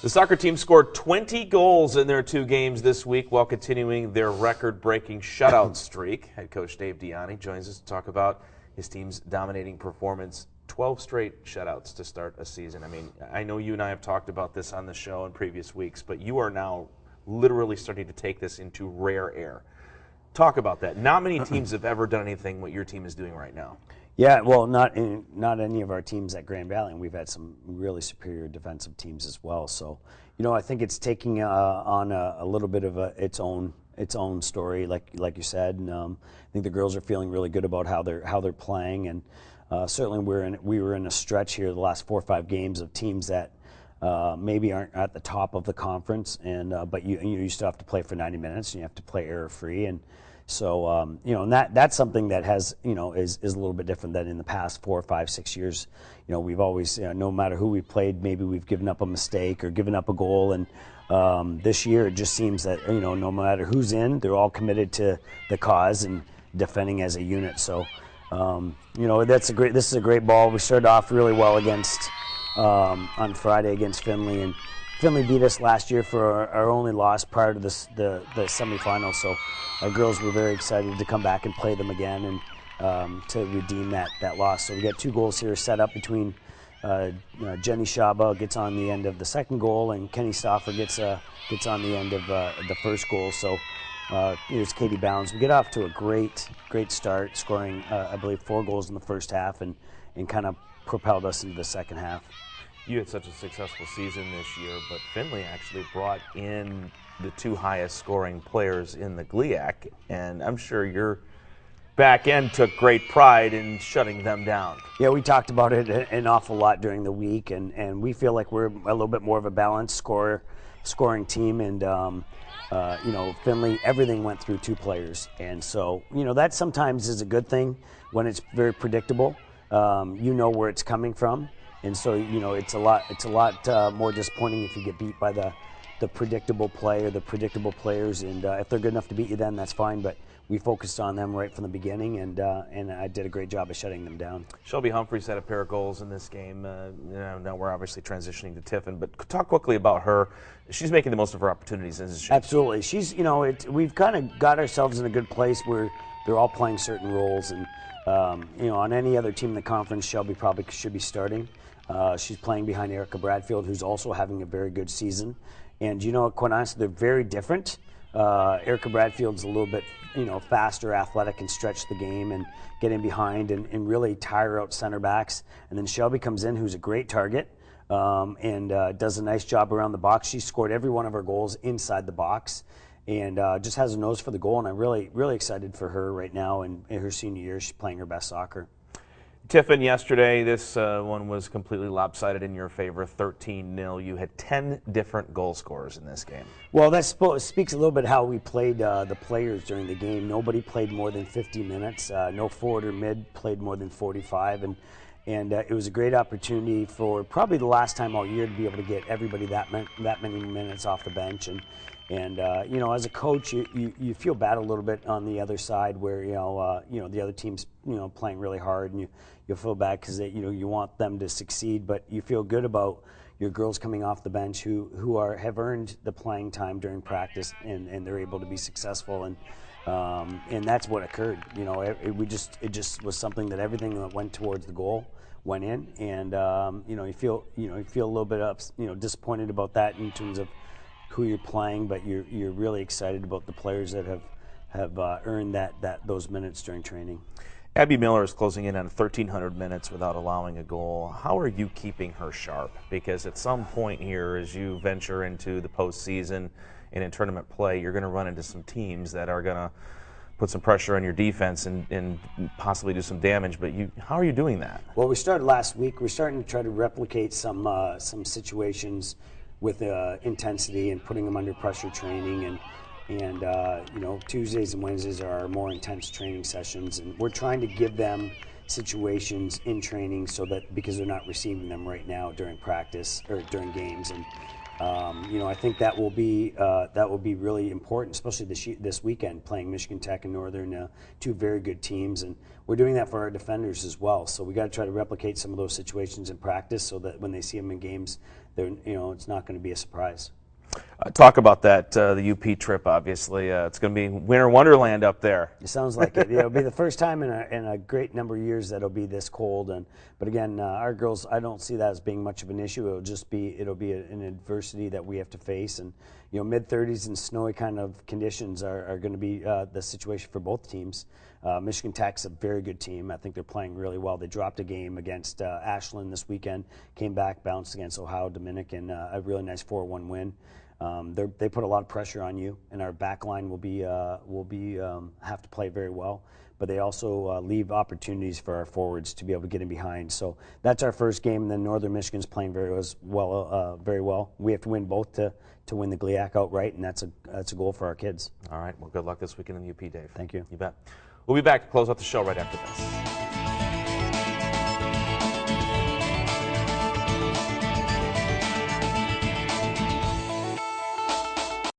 The soccer team scored 20 goals in their 2 games this week while continuing their record-breaking shutout streak. Head coach Dave Diani joins us to talk about his team's dominating performance. 12 straight shutouts to start a season. I mean, I know you and I have talked about this on the show in previous weeks, but you are now literally starting to take this into rare air. Talk about that. Not many teams have ever done anything what your team is doing right now. Yeah, well, not any of our teams at Grand Valley, and we've had some really superior defensive teams as well. So, I think it's taking on a little bit of its own story, like you said. And I think the girls are feeling really good about how they're playing, and certainly we were in a stretch here the last 4 or 5 games of teams that maybe aren't at the top of the conference, and but you still have to play for 90 minutes, and you have to play error-free, and so and that's something that has is a little bit different than in the past 4 or 5, 6 years. We've always no matter who we played, maybe we've given up a mistake or given up a goal, and this year it just seems that no matter who's in, they're all committed to the cause and defending as a unit. So this is a great ball. We started off really well against on Friday against Findlay, and Findlay beat us last year for our only loss prior to the semifinals. So our girls were very excited to come back and play them again and to redeem that loss. So we got 2 goals here set up between Jenny Shaba gets on the end of the second goal, and Kenny Stoffer gets on the end of the first goal. So here's Katie Bounds. We get off to a great start, scoring I believe 4 goals in the first half, and kind of propelled us into the second half. You had such a successful season this year, but Findlay actually brought in the 2 highest scoring players in the GLIAC, and I'm sure your back end took great pride in shutting them down. Yeah, we talked about it an awful lot during the week, and we feel like we're a little bit more of a balanced scoring team, and Findlay, everything went through 2 players, and so that sometimes is a good thing when it's very predictable. Where it's coming from, and so it's a lot more disappointing if you get beat by the predictable play or the predictable players, and if they're good enough to beat you, then that's fine. But we focused on them right from the beginning, and I did a great job of shutting them down. Shelby Humphreys had a pair of goals in this game. Now we're obviously transitioning to Tiffin, but talk quickly about her. She's making the most of her opportunities, isn't she? Absolutely. She's we've kind of got ourselves in a good place where they're all playing certain roles, and on any other team in the conference, Shelby probably should be starting. She's playing behind Erica Bradfield, who's also having a very good season. And quite honestly, they're very different. Erica Bradfield's a little bit, faster, athletic, and stretch the game and get in behind and really tire out center backs. And then Shelby comes in, who's a great target, and does a nice job around the box. She scored every one of her goals inside the box, and just has a nose for the goal, and I'm really, really excited for her right now. And in her senior year, she's playing her best soccer. Tiffin, yesterday, this one was completely lopsided in your favor, 13-0. You had 10 different goal scorers in this game. Well, that speaks a little bit how we played the players during the game. Nobody played more than 50 minutes. No forward or mid played more than 45, and it was a great opportunity for probably the last time all year to be able to get everybody that many minutes off the bench. And as a coach, you feel bad a little bit on the other side where the other team's playing really hard, and you feel bad because you want them to succeed, but you feel good about your girls coming off the bench who have earned the playing time during practice, and they're able to be successful, and that's what occurred. It just was something that everything that went towards the goal went in, and you feel a little bit disappointed about that in terms of who you're playing, but you're really excited about the players that have earned those minutes during training. Abby Miller is closing in on 1,300 minutes without allowing a goal. How are you keeping her sharp? Because at some point here, as you venture into the postseason and in tournament play, you're going to run into some teams that are going to put some pressure on your defense and possibly do some damage. But how are you doing that? Well, we started last week. We're starting to try to replicate some situations with intensity and putting them under pressure training, and Tuesdays and Wednesdays are our more intense training sessions, and we're trying to give them situations in training so that because they're not receiving them right now during practice or during games, and I think that will be really important, especially this weekend, playing Michigan Tech and Northern, two very good teams, and we're doing that for our defenders as well. So we got to try to replicate some of those situations in practice, so that when they see them in games, it's not going to be a surprise. Talk about that, the UP trip, obviously. It's going to be winter wonderland up there. It sounds like it. It'll be the first time in a great number of years that it'll be this cold. But again, our girls, I don't see that as being much of an issue. It'll be an adversity that we have to face. And mid-30s and snowy kind of conditions are going to be the situation for both teams. Michigan Tech's a very good team. I think they're playing really well. They dropped a game against Ashland this weekend, came back, bounced against Ohio Dominican, a really nice 4-1 win. They put a lot of pressure on you, and our back line will have to play very well. But they also leave opportunities for our forwards to be able to get in behind. So that's our first game, and then Northern Michigan's playing very well. We have to win both to win the GLIAC outright, and that's a goal for our kids. All right. Well, good luck this weekend in the UP, Dave. Thank you. You bet. We'll be back to close out the show right after this.